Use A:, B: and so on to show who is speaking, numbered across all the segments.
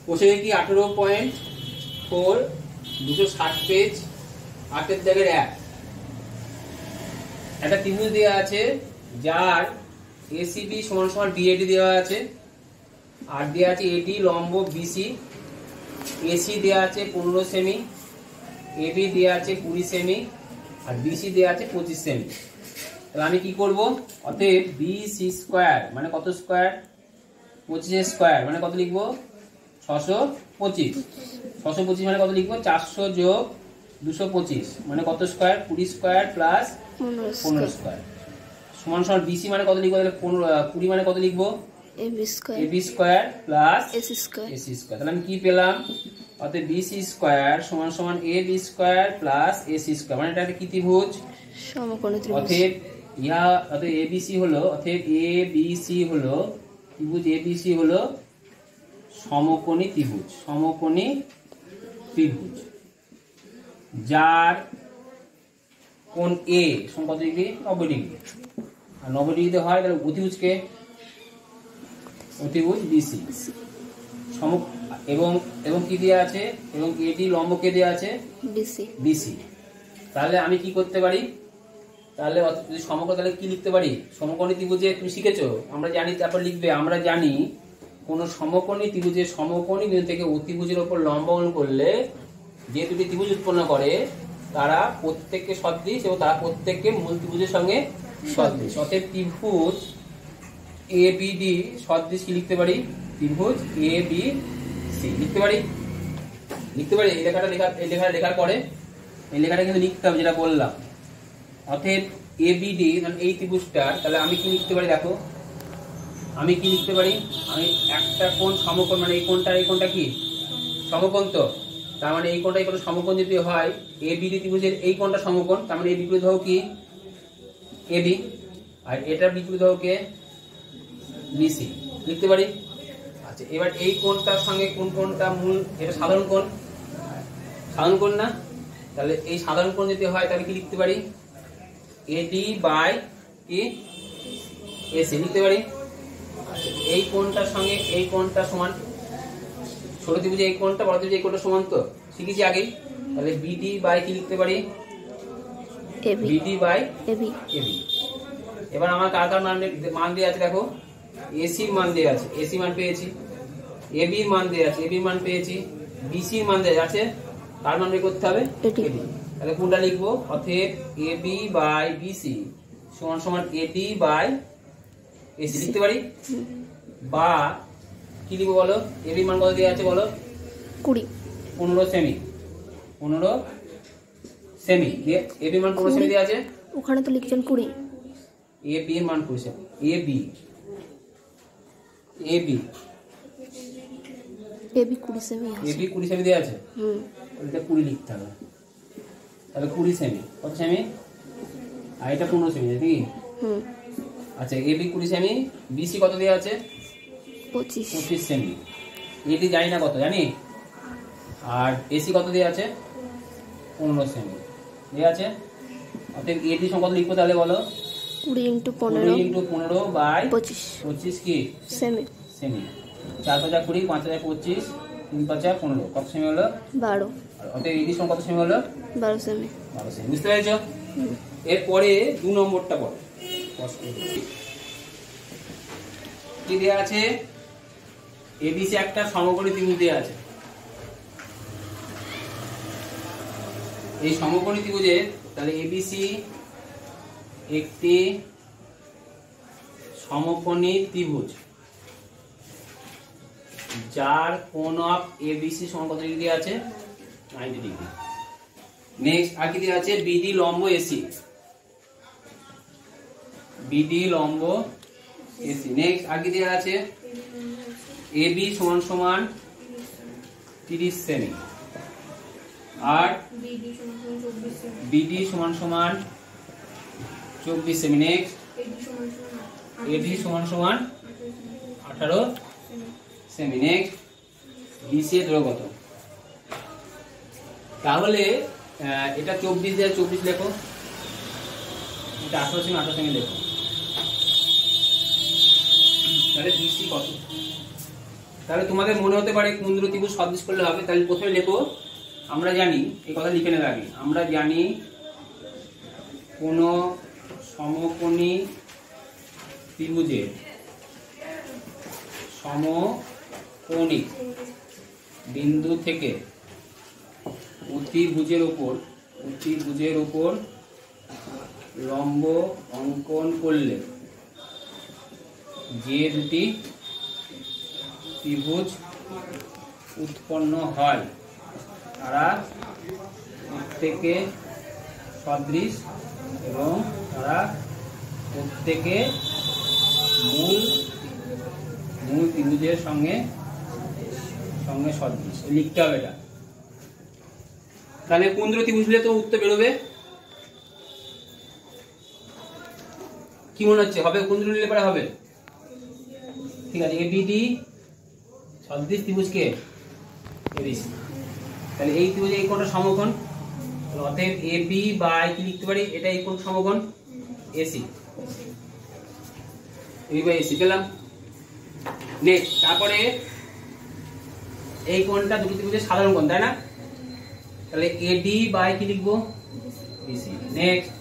A: কোষে কি 18.4 260 পেজ 8 জায়গায় 1 একটা ত্রিভুজ দেওয়া আছে যার এসিবি সমান সমান বিএডি দেওয়া আছে আর দেওয়া আছে এডি লম্ব বিসি এসি দেওয়া আছে 15 সেমি এবি দেওয়া আছে 20 সেমি আর বিসি দেওয়া আছে 25 সেমি। তাহলে আমি কি করব অতএব বিসি স্কয়ার মানে কত স্কয়ার 25 স্কয়ার মানে কত লিখব 625 625 মানে কত লিখব 400 যোগ 225 মানে কত স্কয়ার 20 স্কয়ার প্লাস 15 স্কয়ার সমান সমান বিসি মানে কত লিখব তাহলে 20 মানে কত লিখব AB square plus AC square. তাহলে আমি কি পেলাম অতএব বিসি স্কয়ার সমান সমান AB square plus AC square মানে এটা কি ত্রিভুজ সমকোণী ত্রিভুজ। অতএব এবিসি হলো অতএব এবিসি হলো ত্রিভুজ এবিসি হলো সমকোণী ত্রিভুজ সমকোণী ত্রিভুজ যার কোণ এ সমান কত ডিগ্রি 90 ডিগ্রি আর 90 ডিগ্রিতে হয় তাহলে অতিভুজকে অতিভুজ বিসি এবং এবং কি দেয়া আছে এবং এডি লম্বকে দেয়া আছে বিসি। তাহলে আমি কি করতে পারি তাহলে যদি সমকোণ তাহলে কি লিখতে পারি সমকোণী ত্রিভুজে তুমি শিখেছো আমরা জানি তারপর লিখবে আমরা জানি কোন সমকোণী ত্রিভুজের সমকোণী বিন্দু থেকে অতিভুজের উপর লম্ব অঙ্কন করলে যে দুটি ত্রিভুজ উৎপন্ন করে তারা প্রত্যেককে সদৃশ এবং তারা প্রত্যেককে মূল ত্রিভুজের সঙ্গে সদৃশ। অতএব ত্রিভুজ এবিডি সদৃশ কি লিখতে পারি ত্রিভুজ এবিসি লিখতে পারি এই লেখাটা লেখার পরে এই লেখাটা কিন্তু লিখতে হবে যেটা বললাম। অতএব এবিডি এই ত্রিভুজটার তাহলে আমি কি লিখতে পারি দেখো আমি কি লিখতে পারি আমি একটা কোণ সমকোণ মানে এই কোণটা কি সমকোণ তো তার মানে এই কোণটা এই কোণটা সমকোণ যদি হয় এবিডি ত্রিভুজের এই কোণটা সমকোণ তার মানে এই বিপরীত বাহু কি এবি আর এটার বিপরীত বাহু কে বিসি লিখতে পারি। আচ্ছা এবার এই কোণটার সঙ্গে কোন কোণটা মূল এটা সাধারণ কোণ না তাহলে এই সাধারণ কোণ যদি হয় তাহলে কি লিখতে পারি এডি বাই কি এসি লিখতে পারি। আচ্ছা এই কোণটার সঙ্গে এই কোণটা সমান ছোট ত্রিভুজে এই কোণটা বড় ত্রিভুজে এই কোণটা সমান তো শিখেছি আগে তাহলে বিডি বাই কি লিখতে পারি বিডি বাই এবি। এবার আমার কার কার মান দেওয়া আছে দেখো এসির মান দেওয়া আছে এসি মান পেয়েছি এবির মান দেওয়া আছে এবির মান পেয়েছি বিসির মান দেওয়া আছে কার মান বের করতে হবে এডি। তাহলে কোনটা লিখবো অতএব এবি বাই বিসি সমান সমান এডি বাই এসি লিখতে পারি বা কি লিখবো বলো এবির মান কত দেওয়া আছে বলো 15 সেমি এবির মান 15 সেমি দেওয়া আছে
B: ওখানে তো লিখছেন 20
A: এবি এর মান 20 সেমি এবি
B: 20 সেমি আছে
A: এবি 20 সেমি দেওয়া আছে এটা 20 লিখতে হবে তাহলে 20 সেমি কত সেমি আর এটা 15 সেমি নাকি আচ্ছা এবি 20 সেমি বিসি কত দেওয়া আছে 25 সেমি এডি জানি না কত জানি আর এসি কত দেওয়া আছে 15 সেমি দেওয়া আছে। অতএব এডি সমান কত লিখবো তাহলে বলো
B: 20 ×
A: 15 বাই 25 কি
B: সেমি
A: 4 5 20 5 25 3 5 15 কত সেমি হলো 12। অতএব এডি সমান কত সেমি হলো 12 সেমি বুঝতে পেরেছো। এরপরে 2 নম্বরটা পড়ো কি দেয়া আছে এবিসি একটা সমকোণী ত্রিভুজ দেয়া আছে এই সমকোণী ত্রিভুজে তাহলে এবিসি একটি সমকোণী ত্রিভুজ যার কোণ অফ এবিসি সমান কত ডিগ্রি আছে 90 ডিগ্রি। নেক্সট আর কি দেয়া আছে বিডি লম্ব এসি নেক্সট আর কি দেয়া আছে এবি সমান সমান 30 সেমি আর বিডি সমান সমান 24 সেমি। নেক্সট এডি সমান সমান 18 সেমি। নেক্সট বিসি এর দৈর্ঘ্য কত তাহলে এটা 24 দিয়ে 24 লেখো এটা 18 সেমি লেখো তাহলে বিসি কত তাহলে তোমাদের মনে হতে পারে কোন দুটো ত্রিভুজ সদৃশ করলে হবে। তাহলে প্রথমে লেখো, আমরা জানি, এই কথা লিখে নেবে আগে, আমরা জানি কোন সমকোণী ত্রিভুজের সমকোণিক বিন্দু থেকে অতিভুজের উপর লম্ব অঙ্কন করলে যে দুটি ত্রিভুজ উৎপন্ন হয় তারা প্রত্যেকে সদৃশ এবং তারা প্রত্যেকে মূল ত্রিভুজের সঙ্গে সদৃশ। লিখতে হবে এটা। তাহলে কোন দুটো ত্রিভুজ নিলে তো উত্তর বেরোবে? কি মনে হচ্ছে হবে? কোন দুটো নিলে পরে হবে? ঠিক আছে, এবিডি সদৃশ ত্রিভুজকে এবিসি। তাহলে এই ত্রিভুজে এই কোণটা সমকোণ, অতএব এবি বাই কি লিখতে পারি, এটা এই কোণ সমকোণ এসি, এবি বাই এসি পেলাম। নেক্সট, তারপরে এই কোণটা দুটো ত্রিভুজের সাধারণ কোণ, তাই না? তাহলে এডি বাই কি লিখবো, বিসি। নেক্সট,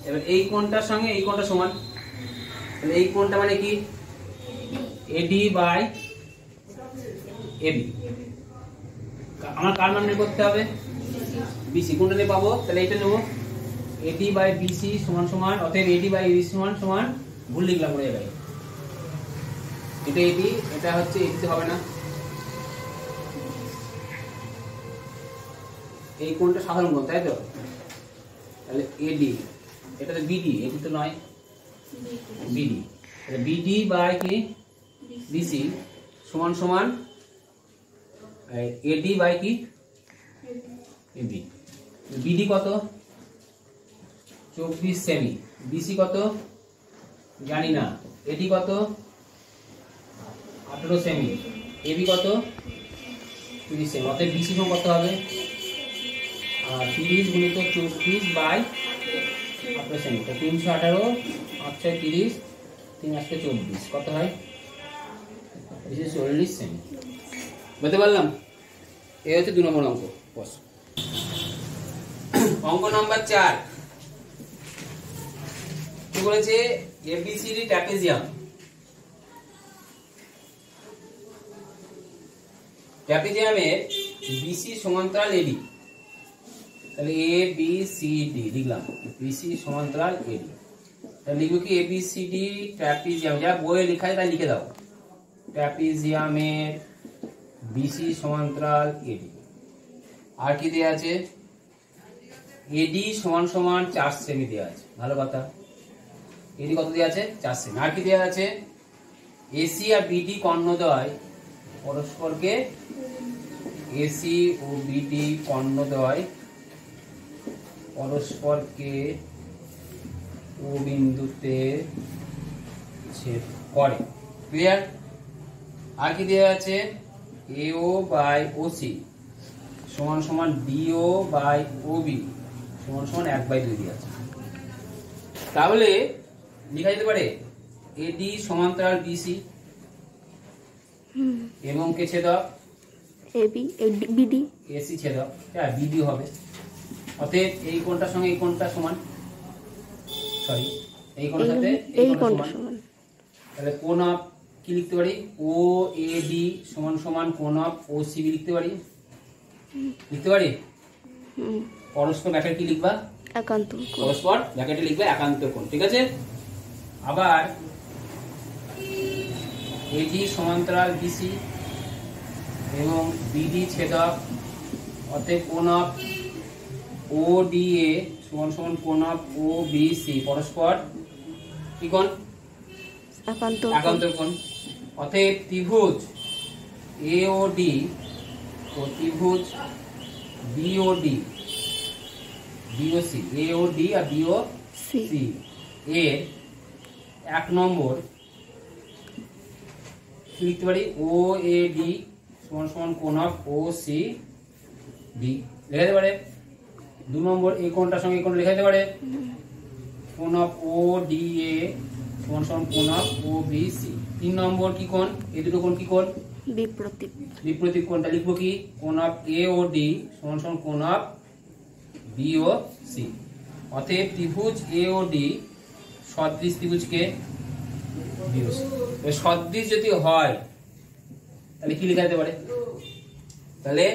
A: এবার এই কোণটার সঙ্গে এই কোণটা সমান, তাহলে এই কোণটা মানে কি, এডি বাই এবি। আমার কার মান বের করতে হবে, বিসি। কোনটা নিয়ে পাবো, তাহলে এটা নেবো, এডি বাই বিসি সমান সমান, অতএব এডি বাই বিসি সমান সমান, ভুল লিখলাম রে ভাই, এটা এডি, এটা হচ্ছে এডিতে হবে না, এই কোণটা সাধারণ কোণ, তাই তো? তাহলে এডি, এটা তো বিডি, এডি তো নয়, বিডি। তাহলে বিডি বাই কি বিসি সমান সমান এডি বাই কি এবি। বিডি কত, 24 সেমি। বিসি কত জানি না। এডি কত, 18 সেমি। এবি কত, 30 সেমি। অতএব বিসি সমান কত হবে, 30 গুণিত 24 বাই 18 সেমি। 318, 5 6 30, 3 8 24, কত হয়, 40 সেমি। বুঝতে পারলাম? এই হচ্ছে 2 নম্বর অঙ্ক। বস, অঙ্ক নাম্বার 4 কি বলেছে, এবিসিডি ট্র্যাপিজিয়াম। ট্র্যাপিজিয়ামের বিসি সমান্তরাল এডি। তাহলে এ বি সি ডি লিখলাম, বিসি সমান্তরাল এডি। তাহলে লিখবো কি, এবিসিডি ট্র্যাপিজিয়াম, যা বইয়ে লেখা আছে তাই লিখে দাও। ট্র্যাপিজিয়ামের বিসি সমান্তরাল এডি। আর কি দেয়া আছে, এডি সমান সমান 4 সেমি দেয়া আছে। ভালো কথা, এডি কত দেয়া আছে, 4 সেমি। আর কি দেয়া আছে, এসি আর বিডি কর্ণদ্বয় পরস্পরকে, এসি ও বিডি কর্ণদ্বয় পরস্পরকে ও বিন্দুতে ছেদ করে। ক্লিয়ার? আর কি দেয়া আছে, এও বাই ওসি সমান সমান ডিও বাই ওবি সমান সমান 1/2 দেয়া আছে। তাহলে লেখা যেতে পারে এডি সমান্তরাল বিসি এবং কে ছেদক,
B: এবি, বিডি,
A: এসি ছেদক, হ্যাঁ বিডি হবে। অতএব এই কোণটার সঙ্গে এই কোণটা সমান, সরি এই কোণের সাথে এই কোণটা সমান। তাহলে কোণ অফ কি লিখতে পারি, ও এ ডি সমান সমান কোণ অফ ও সি বি লিখতে পারি, লিখতে পারি। পরস্পর ব্র্যাকেট কি লিখবা,
B: একান্ত।
A: পরস্পর ব্র্যাকেটে লিখবে একান্ত কোণ। ঠিক আছে? আবার এডি সমান্তরাল বিসি এবং বিডি ছেদক, অতএব কোণ অফ ও ডি এ সমান সমান কোণ অফ ও বি সি পরস্পর কি কোণ, একান্ত কোণ। অতএব ত্রিভুজ এ ও ডি ও ত্রিভুজ বি ও ডি, বিওসি, এ ও ডি আর বিও সি এর 1 নম্বর কি লিখতে পারি, ও এ ডি সমান সমান কোণ অফ ও সি বি লেখা যেতে পারে। 2 নম্বর এই কোণটার সঙ্গে এই কোণ লেখা যেতে পারে, কোণ অফ ও ডি এ সমান সমান কোণ অফ ও বি সি। 3 নম্বর কি কোণ, এই দুটো কোণ কি কোণ,
B: বিপ্রতীপ।
A: বিপ্রতীপ কোণটা লিখবো কি, কোণ অফ এ ও ডি সমান সমান কোণ অফ বি ও সি। অতএব ত্রিভুজ এ ও ডি সদৃশ ত্রিভুজকে বিওসি। সদৃশ যদি হয় তাহলে কি লেখা যেতে পারে, তাহলে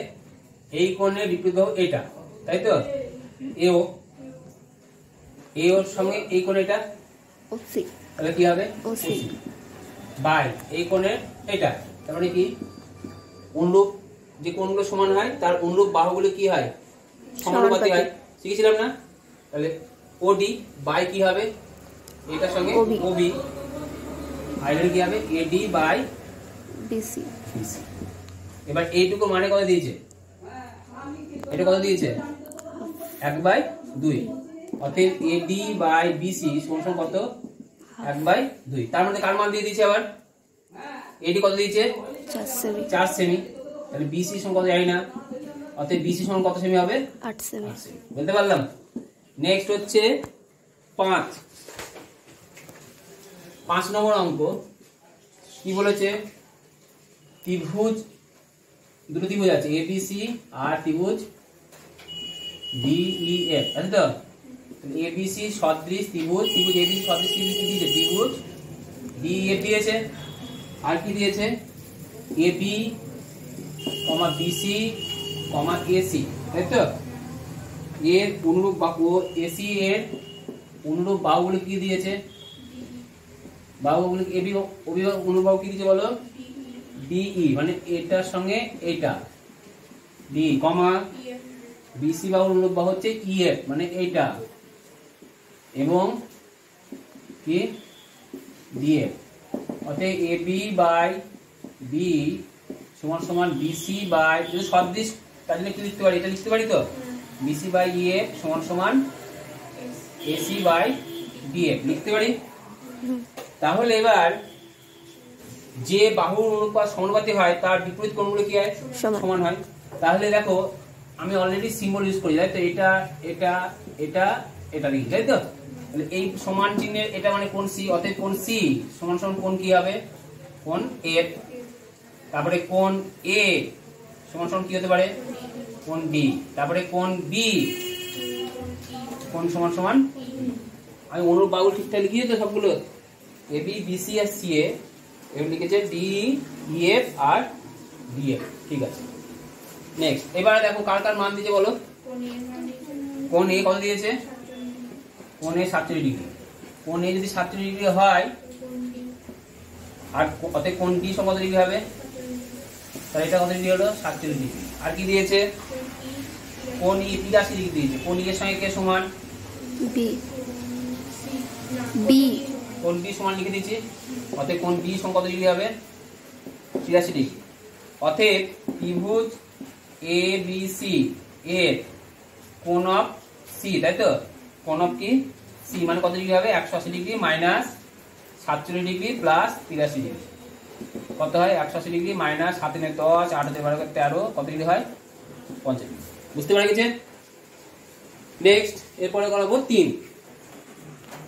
A: এই কোণের বিপরীত বাহু এটা, তাই তো, এও, এ ওর সঙ্গে এই কোণ এটা,
B: ওসি।
A: তাহলে কি হবে,
B: ওসি
A: বাই এই কোণের এটা, তার মানে কি অনুরূপ যে কোণগুলো সমান হয় তার অনুরূপ বাহুগুলো কি হয়, সমানুপাতিক হয়, শিখেছিলাম না। তাহলে ওডি বাই কি হবে, এটার সঙ্গে ওবি, আর এটা কি হবে এডি বাই
B: বিসি।
A: এবার এইটুকু মানে কত দিয়েছে, এটা কত দিয়েছে 1/2। অতএব এডি বাই বিসি সমান কত 1/2। তার মধ্যে কার মান দিয়ে দিয়েছে, আবার এডি কত দিয়েছে 4 সেমি, তাহলে বিসি সমান কত জানি না, অতএব বিসি সমান কত সেমি হবে
B: 8 সেমি।
A: বলতে পারলাম। নেক্সট হচ্ছে 5 নম্বর অঙ্ক। কি বলেছে, ত্রিভুজ, দুটো ত্রিভুজ আছে এবিসি আর ত্রিভুজ ডিইএফ, আছে তো। এবিসি সদৃশ ত্রিভুজ, ত্রিভুজ এবিসি সদৃশ ত্রিভুজ কি দিয়েছে, ত্রিভুজ ডিইএফ দিয়েছে। আর কি দিয়েছে, এবি কমা বিসি কমা এসি, তাই তো। এর অনুরূপ বাহু, এসি এর অনুরূপ বাহুগুলো কি দিয়েছে, বাহুগুলো এবি অভিভাবক অনুরূপ বাহু কি দিয়েছে বলো, ডিই, মানে এটার সঙ্গে এইটা ডি, কমা বিসি বাহুর অনুরূপ বাহু হচ্ছে ইএফ, মানে এইটা, এবং কি ডিএফ। অতএব এবি বাই বি সমান সমান বিসি বাই, যদি সদৃশ তার জন্য কি লিখতে পারি, এটা লিখতে পারি তো, বিসি বাই ইএফ সমান সমান এসি বাই ডিএফ লিখতে পারি। তাহলে এবার যে বাহুর অনুপাত সমানুপাতিক হয় তার বিপরীত কোণগুলো কি হয়, সমান হয়। তাহলে দেখো আমি অলরেডি সিম্বল ইউজ করি, তাই তো, এটা এটা এটা এটা লিখি, তাই তো। তাহলে এই সমান চিহ্নের এটা মানে কোণ সি, অতএব কোণ সি সমান সমান কোণ কি হবে, কোণ এফ। তারপরে কোণ এ সমান সমান কি হতে পারে, কোণ ডি। তারপরে কোণ বি কোণ সমান সমান, আমি অনুরূপ বাহু ঠিকঠাক লিখিয়ে তো সবগুলো, এবি বিসি আর সি এ, এগুলো লিখেছে ডি ইএফ আর ডিএফ, ঠিক আছে। নেক্সট এবারে দেখো কার কার মান দিয়েছে বলো, কোণ এ কত দিয়েছে, কোণ এ 47 ডিগ্রি। কোণ এ যদি 47 ডিগ্রি হয় আর অতএব কোণ ডি সমান কত ডিগ্রি হবে, তাহলে এটা কত ডিগ্রি হলো 47 ডিগ্রি। আর কি দিয়েছে, কোণ ই 83 ডিগ্রি দিয়েছে। কোণ ই এর সঙ্গে কে সমান,
B: বি। বি
A: কোণ বি সমান লিখে দিয়েছি, অতএব কোণ বি সমান কত ডিগ্রি হবে 83 ডিগ্রি। অতএব ত্রিভুজ এ বি সি এর কোণ অফ সি, তাই তো, কোণ অফ কি সি মানে কত ডিগ্রি হবে 180 degree minus 47 degree plus 83 degree, কত হয় 180 ডিগ্রি মাইনাস 7 × 10 8 × 12 13, কত ডিগ্রি হয় 50 ডিগ্রি। বুঝতে পারা গেছে। নেক্সট এরপরে করাবো 3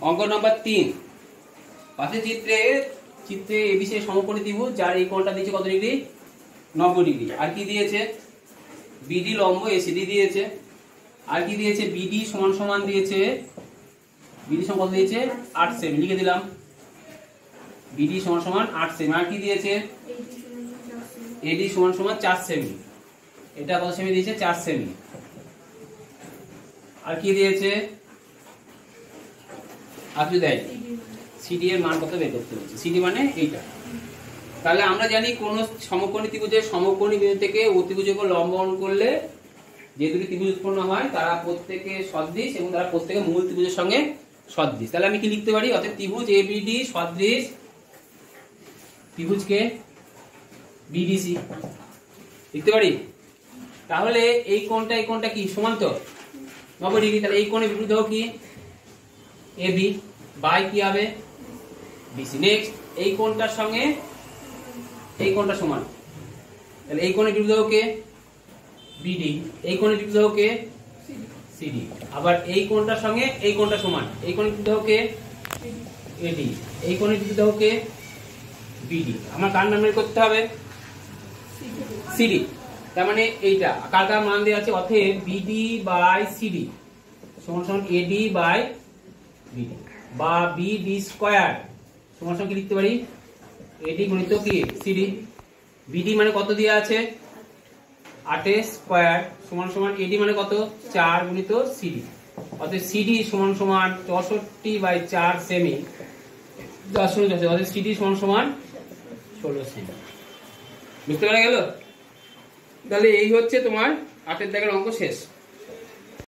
A: অঙ্ক নাম্বার 3। পাশের চিত্রে এবিসি সমকোণী ত্রিভুজ যার এই কোণটা দিয়েছে কত ডিগ্রি 90 ডিগ্রি। আর কি দিয়েছে, বিডি লম্ব এসিডি দিয়েছে। আর কি দিয়েছে, বিডি সমান সমান দিয়েছে, বিডি সমান কত দিয়েছে 8 সেমি, লিখে দিলাম বিডি সমান সমান 8 সেমি। আর কি দিয়েছে, এডি সমান সমান 4 সেমি, এটা কত সেমি দিয়েছে 4 সেমি। আর কি দিয়েছে, আপনি দেয় সিডি এর মান কত বের করতে হচ্ছে, সিডি মানে এইটা। তাহলে আমরা জানি কোন সমকোণী ত্রিভুজের সমকোণী বিন্দু থেকে অতিভুজের উপর লম্ব অঙ্কন করলে যে দুটি ত্রিভুজ উৎপন্ন হয় তারা প্রত্যেকে সদৃশ এবং তারা প্রত্যেকে মূল ত্রিভুজের সঙ্গে সদৃশ। তাহলে আমি কি লিখতে পারি, অর্থাৎ ত্রিভুজ এবিডি সদৃশ ত্রিভুজকে বিডিসি লিখতে পারি। তাহলে এই কোণটা কি সমান তো 90 ডিগ্রি, তাহলে এই কোণের বিপরীত বাহু কি এবি বাই কি হবে বিসি। নেক্সট এই কোণটার সঙ্গে এই কোণটা সমান, তাহলে এই কোণের বিপরীত বাহু কে বিডি, এই কোণের বিপরীত বাহু কে সিডি। আবার এই কোণটার সঙ্গে এই কোণটা সমান, এই কোণের বিপরীত বাহু কে এডি, এই কোণের বিপরীত বাহু কে বিডি। আমার কার নাম বের করতে হবে, সিডি। তার মানে এইটা কার কার মান দেওয়া আছে, অতএব বিডি বাই সিডি সমান সমান এডি বাই বিডি, বা বিডি স্কয়ার সমান সমান কি লিখতে পারি, এডি গুণিত কি সিডি। বিডি মানে কত দেওয়া আছে 8 স্কয়ার সমান সমান এডি মানে কত 4 গুণিত সিডি, অতএব সিডি সমান সমান 64/4 সেমি, 10 অতএব সিডি সমান সমান 16 সেমি। বুঝতে পারা গেল? তাহলে এই হচ্ছে তোমার 8 এর দাগের অঙ্ক শেষ।